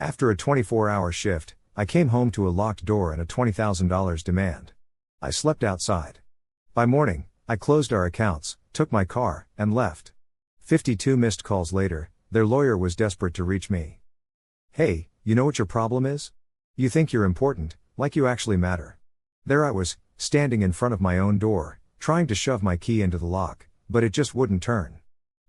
After a 24-hour shift, I came home to a locked door and a $20,000 demand. I slept outside. By morning, I closed our accounts, took my car, and left. 52 missed calls later, their lawyer was desperate to reach me. "Hey, you know what your problem is? You think you're important, like you actually matter." There I was, standing in front of my own door, trying to shove my key into the lock, but it just wouldn't turn.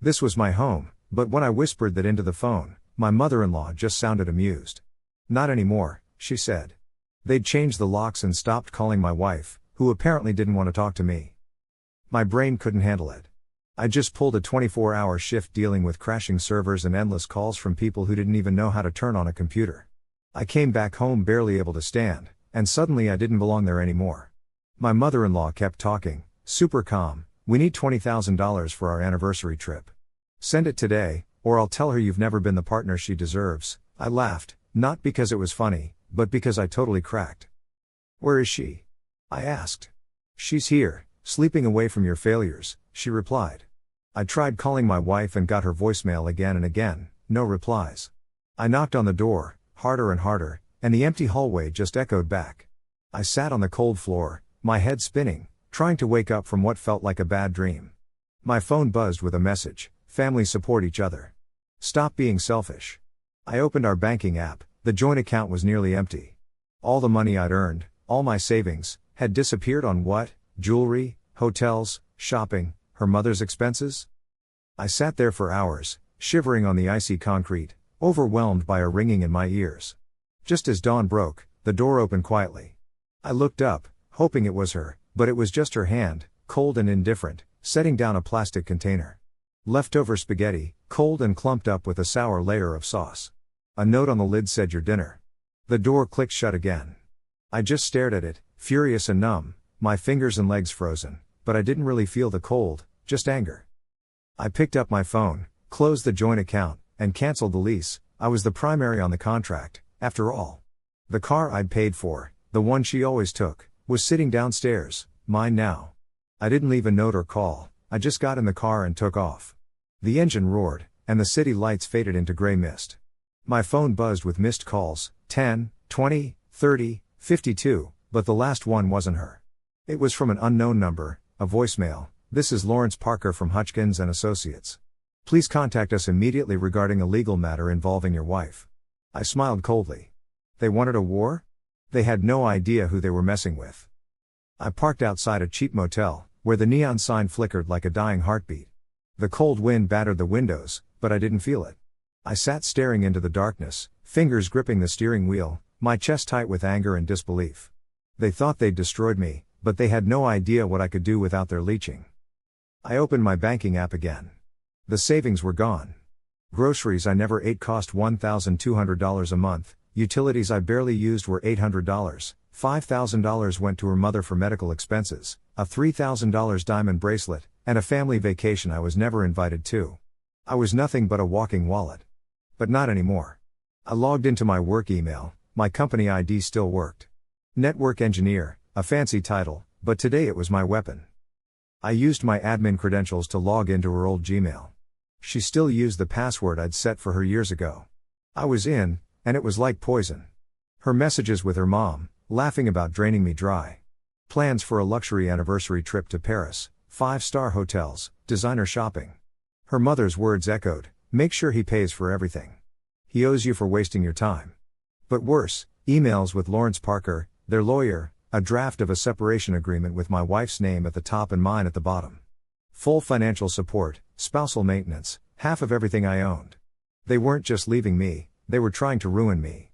This was my home, but when I whispered that into the phone, my mother-in-law just sounded amused. "Not anymore," she said. They'd changed the locks and stopped calling my wife, who apparently didn't want to talk to me. My brain couldn't handle it. I just pulled a 24-hour shift dealing with crashing servers and endless calls from people who didn't even know how to turn on a computer. I came back home barely able to stand, and suddenly I didn't belong there anymore. My mother-in-law kept talking, super calm. "We need $20,000 for our anniversary trip. Send it today, or I'll tell her you've never been the partner she deserves." I laughed, not because it was funny, but because I totally cracked. "Where is she?" I asked. "She's here, sleeping away from your failures," she replied. I tried calling my wife and got her voicemail again and again, no replies. I knocked on the door, harder and harder, and the empty hallway just echoed back. I sat on the cold floor, my head spinning, trying to wake up from what felt like a bad dream. My phone buzzed with a message: "Family support each other. Stop being selfish." I opened our banking app. The joint account was nearly empty. All the money I'd earned, all my savings, had disappeared on what? Jewelry, hotels, shopping, her mother's expenses? I sat there for hours, shivering on the icy concrete, overwhelmed by a ringing in my ears. Just as dawn broke, the door opened quietly. I looked up, hoping it was her, but it was just her hand, cold and indifferent, setting down a plastic container. Leftover spaghetti, cold and clumped up with a sour layer of sauce. A note on the lid said, "Your dinner." The door clicked shut again. I just stared at it, furious and numb, my fingers and legs frozen, but I didn't really feel the cold, just anger. I picked up my phone, closed the joint account, and canceled the lease. I was the primary on the contract, after all. The car I'd paid for, the one she always took, was sitting downstairs, mine now. I didn't leave a note or call, I just got in the car and took off. The engine roared, and the city lights faded into gray mist. My phone buzzed with missed calls, 10, 20, 30, 52, but the last one wasn't her. It was from an unknown number, a voicemail. "This is Lawrence Parker from Hutchkins & Associates. Please contact us immediately regarding a legal matter involving your wife." I smiled coldly. They wanted a war? They had no idea who they were messing with. I parked outside a cheap motel, where the neon sign flickered like a dying heartbeat. The cold wind battered the windows, but I didn't feel it. I sat staring into the darkness, fingers gripping the steering wheel, my chest tight with anger and disbelief. They thought they'd destroyed me, but they had no idea what I could do without their leeching. I opened my banking app again. The savings were gone. Groceries I never ate cost $1,200 a month, utilities I barely used were $800, $5,000 went to her mother for medical expenses, a $3,000 diamond bracelet, and a family vacation I was never invited to. I was nothing but a walking wallet. But not anymore. I logged into my work email, my company ID still worked. Network engineer, a fancy title, but today it was my weapon. I used my admin credentials to log into her old Gmail. She still used the password I'd set for her years ago. I was in, and it was like poison. Her messages with her mom, laughing about draining me dry. Plans for a luxury anniversary trip to Paris, 5-star hotels, designer shopping. Her mother's words echoed, "Make sure he pays for everything. He owes you for wasting your time." But worse, emails with Lawrence Parker, their lawyer, a draft of a separation agreement with my wife's name at the top and mine at the bottom. Full financial support, spousal maintenance, half of everything I owned. They weren't just leaving me, they were trying to ruin me.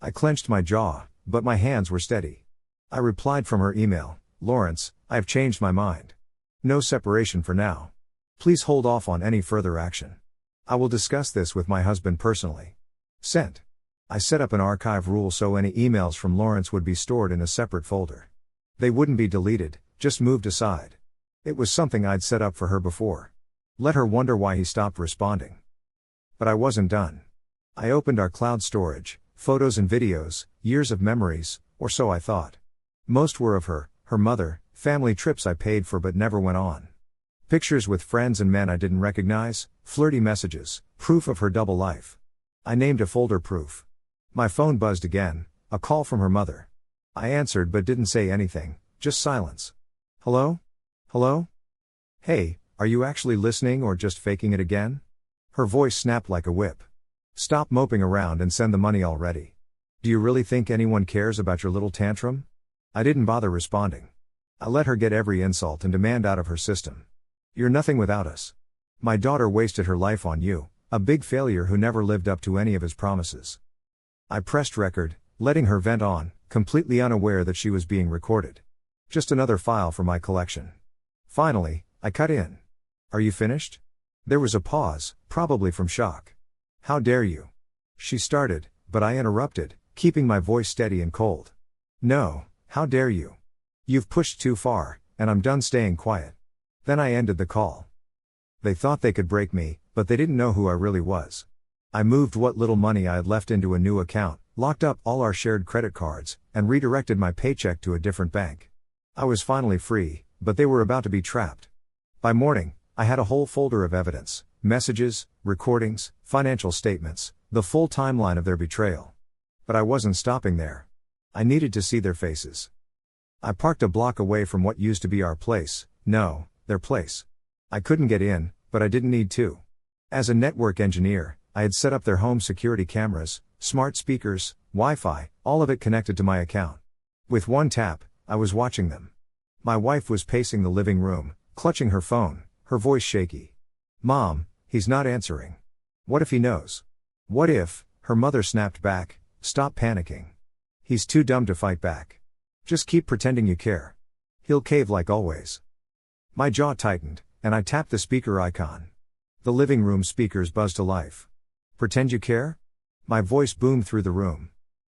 I clenched my jaw, but my hands were steady. I replied from her email, "Lawrence, I have changed my mind. No separation for now. Please hold off on any further action. I will discuss this with my husband personally." Sent. I set up an archive rule so any emails from Lawrence would be stored in a separate folder. They wouldn't be deleted, just moved aside. It was something I'd set up for her before. Let her wonder why he stopped responding. But I wasn't done. I opened our cloud storage, photos and videos, years of memories, or so I thought. Most were of her, her mother, family trips I paid for but never went on. Pictures with friends and men I didn't recognize, flirty messages, proof of her double life. I named a folder Proof. My phone buzzed again, a call from her mother. I answered but didn't say anything, just silence. Hello? Hello? Hey, are you actually listening or just faking it again? Her voice snapped like a whip. Stop moping around and send the money already. Do you really think anyone cares about your little tantrum? I didn't bother responding. I let her get every insult and demand out of her system. You're nothing without us. My daughter wasted her life on you, a big failure who never lived up to any of his promises. I pressed record, letting her vent on, completely unaware that she was being recorded. Just another file for my collection. Finally, I cut in. Are you finished? There was a pause, probably from shock. How dare you? She started, but I interrupted, keeping my voice steady and cold. No, how dare you? You've pushed too far, and I'm done staying quiet. Then I ended the call. They thought they could break me, but they didn't know who I really was. I moved what little money I had left into a new account, locked up all our shared credit cards, and redirected my paycheck to a different bank. I was finally free, but they were about to be trapped. By morning, I had a whole folder of evidence, messages, recordings, financial statements, the full timeline of their betrayal. But I wasn't stopping there. I needed to see their faces. I parked a block away from what used to be our place, no, their place. I couldn't get in, but I didn't need to. As a network engineer, I had set up their home security cameras, smart speakers, Wi-Fi, all of it connected to my account. With one tap, I was watching them. My wife was pacing the living room, clutching her phone, her voice shaky. Mom, he's not answering. What if he knows? What if, her mother snapped back, stop panicking. He's too dumb to fight back. Just keep pretending you care. He'll cave like always. My jaw tightened, and I tapped the speaker icon. The living room speakers buzzed to life. Pretend you care? My voice boomed through the room.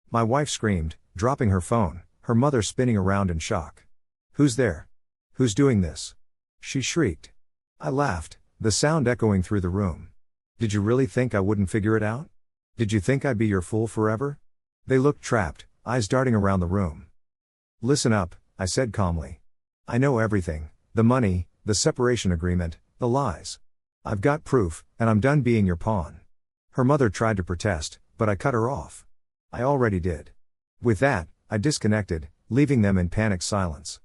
My wife screamed, dropping her phone, her mother spinning around in shock. Who's there? Who's doing this? She shrieked. I laughed, the sound echoing through the room. Did you really think I wouldn't figure it out? Did you think I'd be your fool forever? They looked trapped, eyes darting around the room. Listen up, I said calmly. I know everything, the money, the separation agreement, the lies. I've got proof, and I'm done being your pawn. Her mother tried to protest, but I cut her off. I already did. With that, I disconnected, leaving them in panicked silence.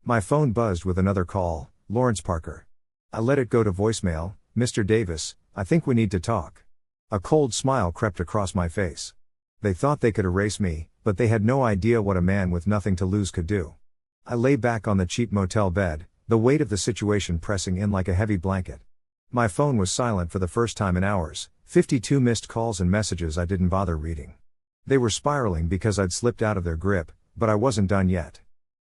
My phone buzzed with another call, Lawrence Parker. I let it go to voicemail. Mr. Davis, I think we need to talk. A cold smile crept across my face. They thought they could erase me, but they had no idea what a man with nothing to lose could do. I lay back on the cheap motel bed, the weight of the situation pressing in like a heavy blanket. My phone was silent for the first time in hours, 52 missed calls and messages I didn't bother reading. They were spiraling because I'd slipped out of their grip, but I wasn't done yet.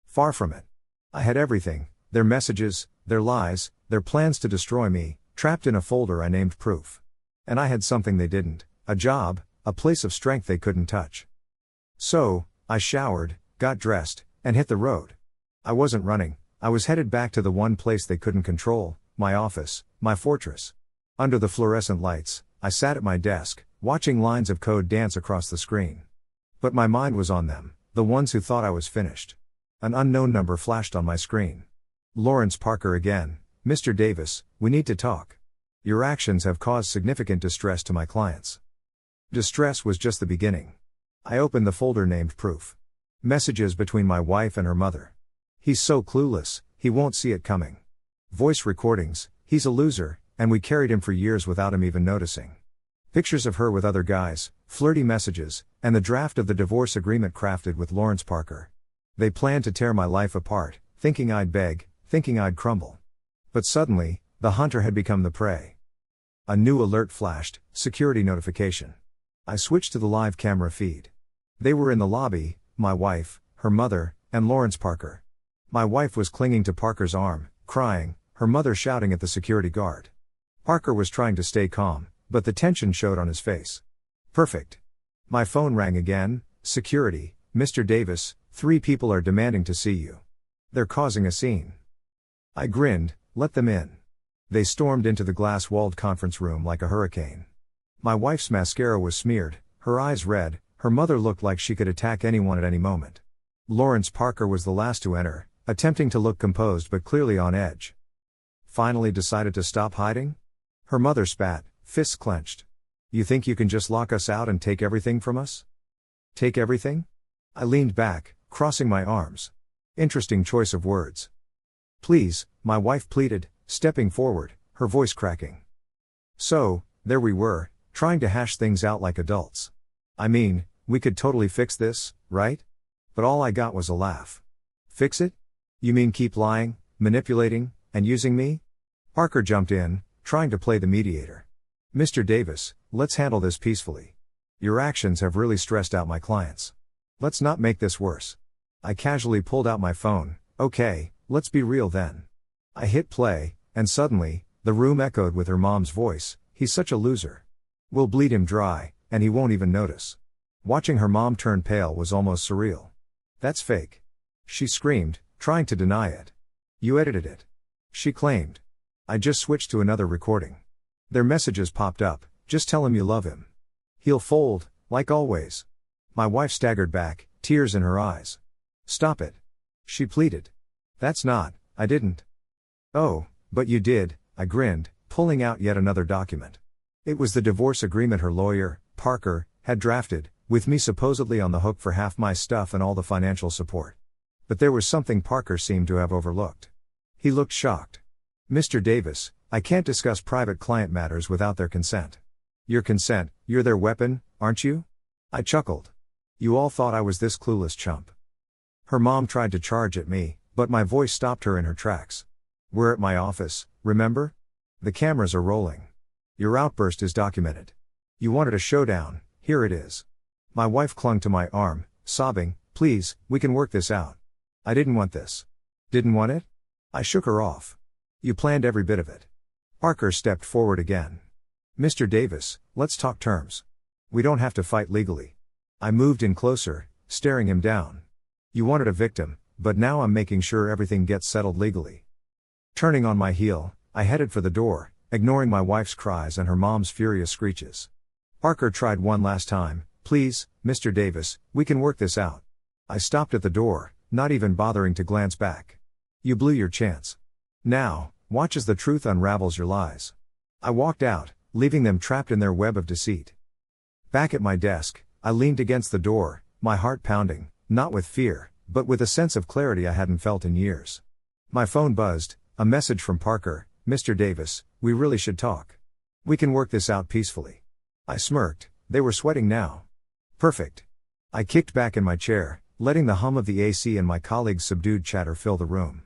Far from it. I had everything, their messages, their lies, their plans to destroy me, trapped in a folder I named Proof. And I had something they didn't, a job, a place of strength they couldn't touch. So, I showered, got dressed, and hit the road. I wasn't running, I was headed back to the one place they couldn't control, my office, my fortress. Under the fluorescent lights, I sat at my desk, watching lines of code dance across the screen. But my mind was on them, the ones who thought I was finished. An unknown number flashed on my screen. Lawrence Parker again. Mr. Davis, we need to talk. Your actions have caused significant distress to my clients. Distress was just the beginning. I opened the folder named Proof. Messages between my wife and her mother. He's so clueless, he won't see it coming. Voice recordings, he's a loser, and we carried him for years without him even noticing. Pictures of her with other guys, flirty messages, and the draft of the divorce agreement crafted with Lawrence Parker. They planned to tear my life apart, thinking I'd beg, thinking I'd crumble. But suddenly, the hunter had become the prey. A new alert flashed, security notification. I switched to the live camera feed. They were in the lobby, my wife, her mother, and Lawrence Parker. My wife was clinging to Parker's arm, crying, her mother shouting at the security guard. Parker was trying to stay calm, but the tension showed on his face. Perfect. My phone rang again. Security, Mr. Davis, 3 people are demanding to see you. They're causing a scene. I grinned, let them in. They stormed into the glass-walled conference room like a hurricane. My wife's mascara was smeared, her eyes red, her mother looked like she could attack anyone at any moment. Lawrence Parker was the last to enter, attempting to look composed but clearly on edge. Finally decided to stop hiding? Her mother spat, fists clenched. You think you can just lock us out and take everything from us? Take everything? I leaned back, crossing my arms. Interesting choice of words. Please, my wife pleaded, stepping forward, her voice cracking. So, there we were, trying to hash things out like adults. I mean, we could totally fix this, right? But all I got was a laugh. Fix it? You mean keep lying, manipulating, and using me? Parker jumped in, trying to play the mediator. Mr. Davis, let's handle this peacefully. Your actions have really stressed out my clients. Let's not make this worse. I casually pulled out my phone. Okay, let's be real then. I hit play, and suddenly, the room echoed with her mom's voice. He's such a loser. We'll bleed him dry, and he won't even notice. Watching her mom turn pale was almost surreal. That's fake. She screamed, trying to deny it. You edited it. She claimed. I just switched to another recording. Their messages popped up. Just tell him you love him. He'll fold, like always. My wife staggered back, tears in her eyes. Stop it. She pleaded. I didn't. Oh, but you did, I grinned, pulling out yet another document. It was the divorce agreement her lawyer, Parker, had drafted, with me supposedly on the hook for half my stuff and all the financial support. But there was something Parker seemed to have overlooked. He looked shocked. Mr. Davis, I can't discuss private client matters without their consent. Your consent, you're their weapon, aren't you? I chuckled. You all thought I was this clueless chump. Her mom tried to charge at me, but my voice stopped her in her tracks. We're at my office, remember? The cameras are rolling. Your outburst is documented. You wanted a showdown, here it is. My wife clung to my arm, sobbing, please, we can work this out. I didn't want this. Didn't want it? I shook her off. You planned every bit of it. Parker stepped forward again. Mr. Davis, let's talk terms. We don't have to fight legally. I moved in closer, staring him down. You wanted a victim, but now I'm making sure everything gets settled legally. Turning on my heel, I headed for the door, ignoring my wife's cries and her mom's furious screeches. Parker tried one last time. Please, Mr. Davis, we can work this out. I stopped at the door, not even bothering to glance back. You blew your chance. Now, watch as the truth unravels your lies. I walked out, leaving them trapped in their web of deceit. Back at my desk, I leaned against the door, my heart pounding, not with fear, but with a sense of clarity I hadn't felt in years. My phone buzzed, a message from Parker. Mr. Davis, we really should talk. We can work this out peacefully. I smirked, they were sweating now. Perfect. I kicked back in my chair, letting the hum of the AC and my colleagues' subdued chatter fill the room.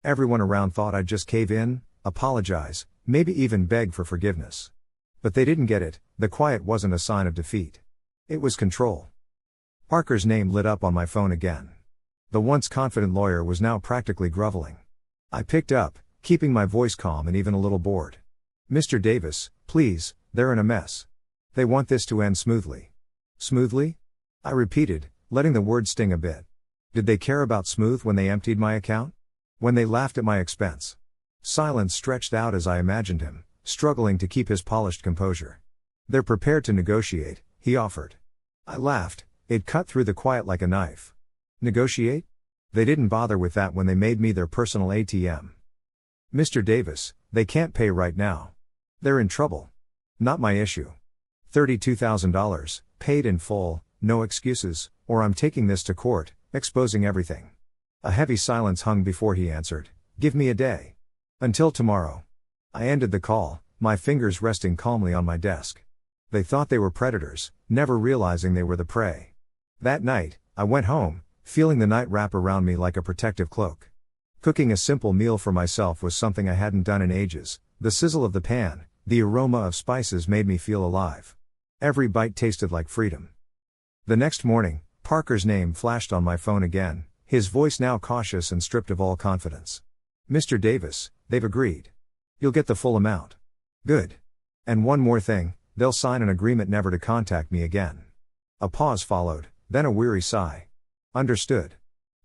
Everyone around thought I'd just cave in, apologize, maybe even beg for forgiveness. But they didn't get it. The quiet wasn't a sign of defeat. It was control. Parker's name lit up on my phone again. The once confident lawyer was now practically groveling. I picked up, keeping my voice calm and even a little bored. Mr. Davis, please, they're in a mess. They want this to end smoothly. Smoothly? I repeated, letting the word sting a bit. Did they care about smooth when they emptied my account? When they laughed at my expense? Silence stretched out as I imagined him, struggling to keep his polished composure. They're prepared to negotiate, he offered. I laughed, it cut through the quiet like a knife. Negotiate? They didn't bother with that when they made me their personal ATM. Mr. Davis, they can't pay right now. They're in trouble. Not my issue. $32,000, paid in full, no excuses, or I'm taking this to court, exposing everything. A heavy silence hung before he answered. Give me a day. Until tomorrow. I ended the call, my fingers resting calmly on my desk. They thought they were predators, never realizing they were the prey. That night, I went home, feeling the night wrap around me like a protective cloak. Cooking a simple meal for myself was something I hadn't done in ages. The sizzle of the pan, the aroma of spices made me feel alive. Every bite tasted like freedom. The next morning, Parker's name flashed on my phone again, his voice now cautious and stripped of all confidence. Mr. Davis, they've agreed. You'll get the full amount. Good. And one more thing, they'll sign an agreement never to contact me again. A pause followed, then a weary sigh. Understood.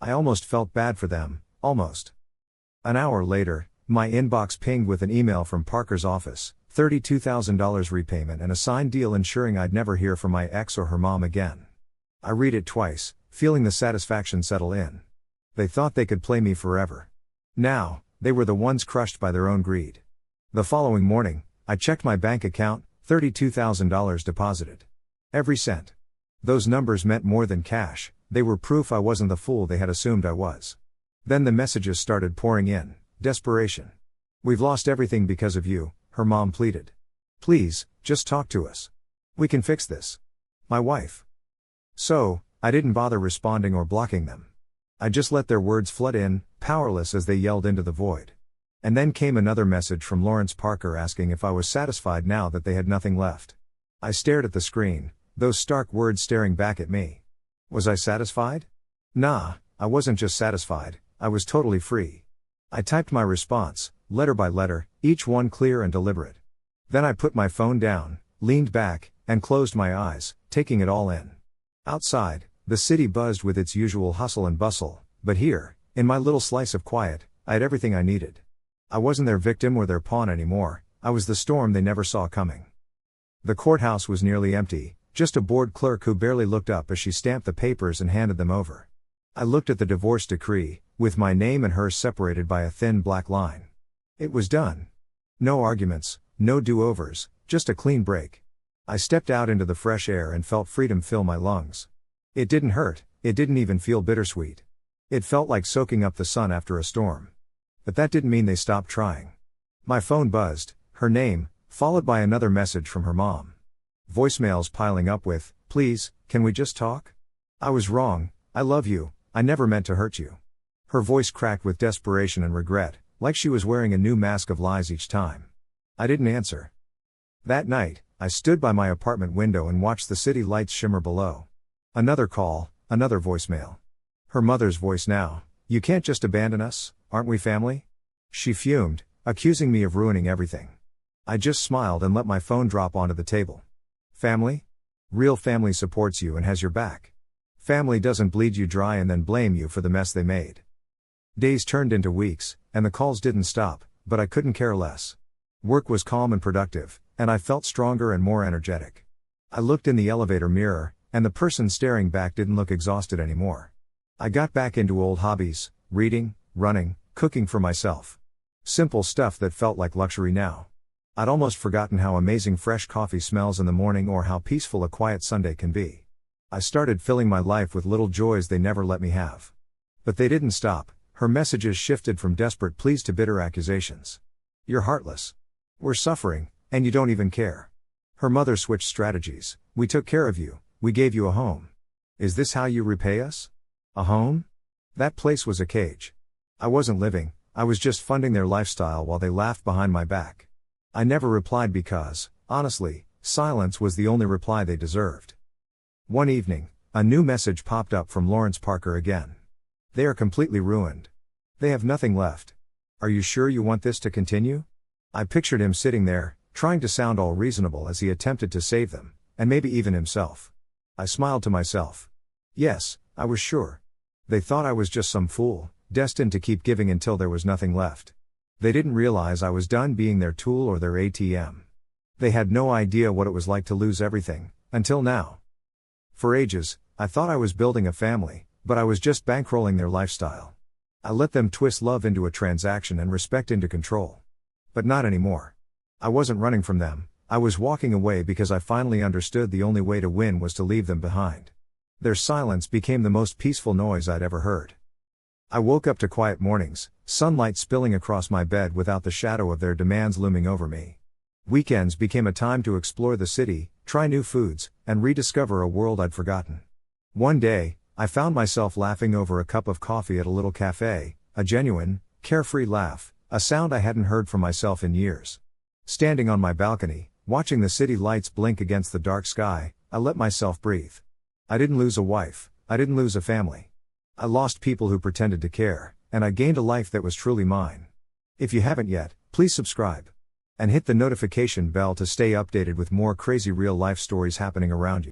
I almost felt bad for them, almost. An hour later, my inbox pinged with an email from Parker's office, $32,000 repayment and a signed deal ensuring I'd never hear from my ex or her mom again. I read it twice, feeling the satisfaction settle in. They thought they could play me forever. Now, they were the ones crushed by their own greed. The following morning, I checked my bank account, $32,000 deposited. Every cent. Those numbers meant more than cash, they were proof I wasn't the fool they had assumed I was. Then the messages started pouring in, desperation. "We've lost everything because of you," her mom pleaded. "Please, just talk to us. We can fix this." My wife. So, I didn't bother responding or blocking them. I just let their words flood in, powerless as they yelled into the void. And then came another message from Lawrence Parker asking if I was satisfied now that they had nothing left. I stared at the screen, those stark words staring back at me. Was I satisfied? Nah, I wasn't just satisfied, I was totally free. I typed my response, letter by letter, each one clear and deliberate. Then I put my phone down, leaned back, and closed my eyes, taking it all in. Outside, the city buzzed with its usual hustle and bustle, but here, in my little slice of quiet, I had everything I needed. I wasn't their victim or their pawn anymore, I was the storm they never saw coming. The courthouse was nearly empty, just a bored clerk who barely looked up as she stamped the papers and handed them over. I looked at the divorce decree, with my name and hers separated by a thin black line. It was done. No arguments, no do-overs, just a clean break. I stepped out into the fresh air and felt freedom fill my lungs. It didn't hurt, it didn't even feel bittersweet. It felt like soaking up the sun after a storm. But that didn't mean they stopped trying. My phone buzzed, her name, followed by another message from her mom. Voicemails piling up with, "Please, can we just talk? I was wrong, I love you, I never meant to hurt you." Her voice cracked with desperation and regret, like she was wearing a new mask of lies each time. I didn't answer. That night, I stood by my apartment window and watched the city lights shimmer below. Another call, another voicemail. Her mother's voice now, "You can't just abandon us, aren't we family?" She fumed, accusing me of ruining everything. I just smiled and let my phone drop onto the table. Family? Real family supports you and has your back. Family doesn't bleed you dry and then blame you for the mess they made. Days turned into weeks, and the calls didn't stop, but I couldn't care less. Work was calm and productive, and I felt stronger and more energetic. I looked in the elevator mirror, and the person staring back didn't look exhausted anymore. I got back into old hobbies, reading, running, cooking for myself. Simple stuff that felt like luxury now. I'd almost forgotten how amazing fresh coffee smells in the morning or how peaceful a quiet Sunday can be. I started filling my life with little joys they never let me have. But they didn't stop. Her messages shifted from desperate pleas to bitter accusations. "You're heartless. We're suffering, and you don't even care." Her mother switched strategies. "We took care of you, we gave you a home. Is this how you repay us? A home?" That place was a cage. I wasn't living, I was just funding their lifestyle while they laughed behind my back. I never replied because, honestly, silence was the only reply they deserved. One evening, a new message popped up from Lawrence Parker again. "They are completely ruined. They have nothing left. Are you sure you want this to continue?" I pictured him sitting there, trying to sound all reasonable as he attempted to save them, and maybe even himself. I smiled to myself. Yes, I was sure. They thought I was just some fool, destined to keep giving until there was nothing left. They didn't realize I was done being their tool or their ATM. They had no idea what it was like to lose everything, until now. For ages, I thought I was building a family, but I was just bankrolling their lifestyle. I let them twist love into a transaction and respect into control. But not anymore. I wasn't running from them, I was walking away because I finally understood the only way to win was to leave them behind. Their silence became the most peaceful noise I'd ever heard. I woke up to quiet mornings, sunlight spilling across my bed without the shadow of their demands looming over me. Weekends became a time to explore the city, try new foods, and rediscover a world I'd forgotten. One day, I found myself laughing over a cup of coffee at a little cafe, a genuine, carefree laugh, a sound I hadn't heard from myself in years. Standing on my balcony, watching the city lights blink against the dark sky, I let myself breathe. I didn't lose a wife, I didn't lose a family. I lost people who pretended to care, and I gained a life that was truly mine. If you haven't yet, please subscribe. And hit the notification bell to stay updated with more crazy real-life stories happening around you.